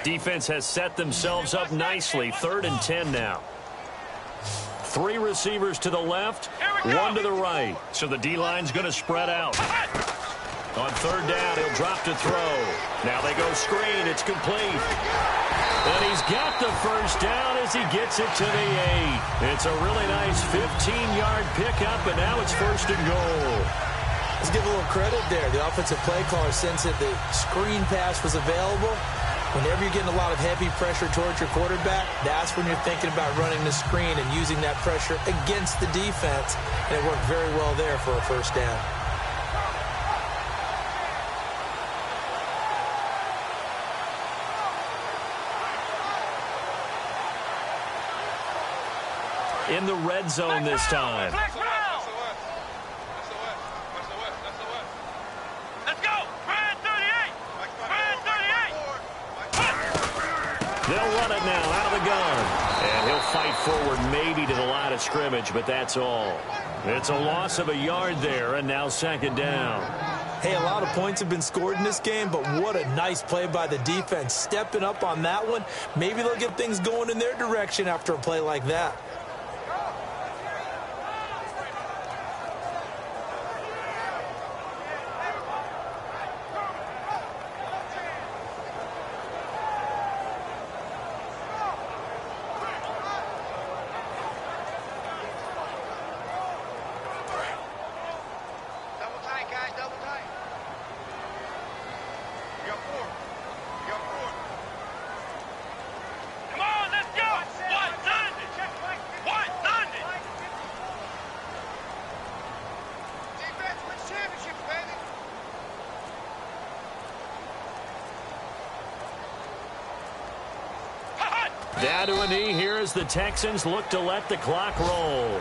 Defense has set themselves up nicely. 3rd and 10 now. 3 receivers to the left, 1 to the right. So the D-line's going to spread out. On 3rd down, he'll drop to throw. Now they go screen. It's complete. And he's got the 1st down as he gets it to the 8. It's a really nice 15-yard pickup, and now it's 1st and goal. Let's give a little credit there. The offensive play caller sensed that the screen pass was available. Whenever you're getting a lot of heavy pressure towards your quarterback, that's when you're thinking about running the screen and using that pressure against the defense. And it worked very well there for a 1st down. in the red zone this time. Let's go. Red 38. Red 38. They'll run it now out of the gun. And he'll fight forward maybe to the line of scrimmage, but that's all. It's a loss of a yard there, and now second down. Hey, a lot of points have been scored in this game, but what a nice play by the defense. Stepping up on that one, maybe they'll get things going in their direction after a play like that. Down to a knee here as the Texans look to let the clock roll.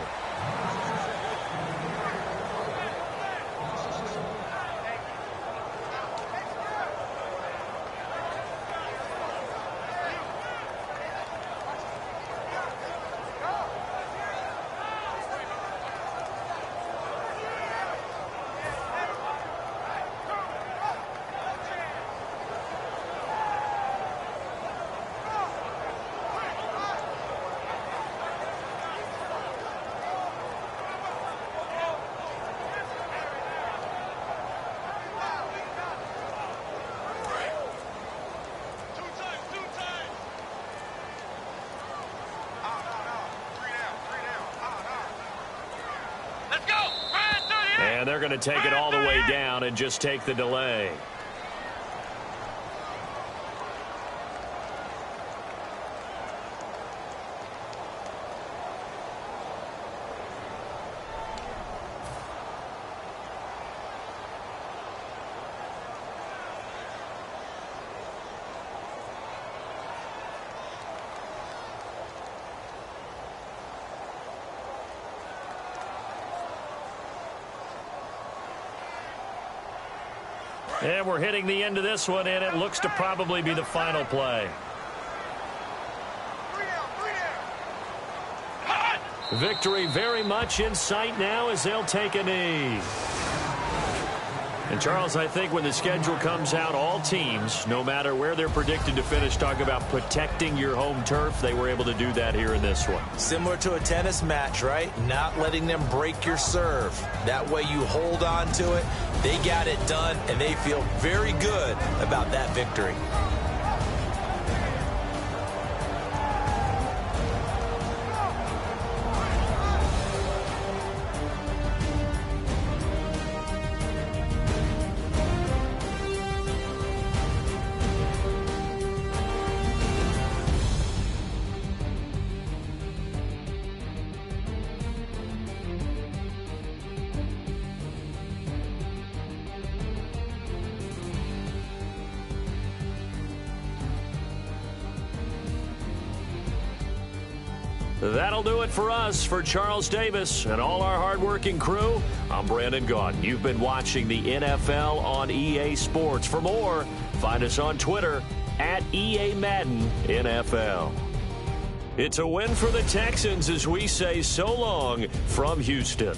And they're going to take it all the way down and just take the delay. And we're hitting the end of this one, and it looks to probably be the final play. Victory very much in sight now as they'll take a knee. And, Charles, I think when the schedule comes out, all teams, no matter where they're predicted to finish, talk about protecting your home turf. They were able to do that here in this one. Similar to a tennis match, right? Not letting them break your serve. That way you hold on to it. They got it done, and they feel very good about that victory. That'll do it for us. For Charles Davis and all our hardworking crew, I'm Brandon Gaudin. You've been watching the NFL on EA Sports. For more, find us on Twitter at EA Madden NFL. It's a win for the Texans as we say so long from Houston.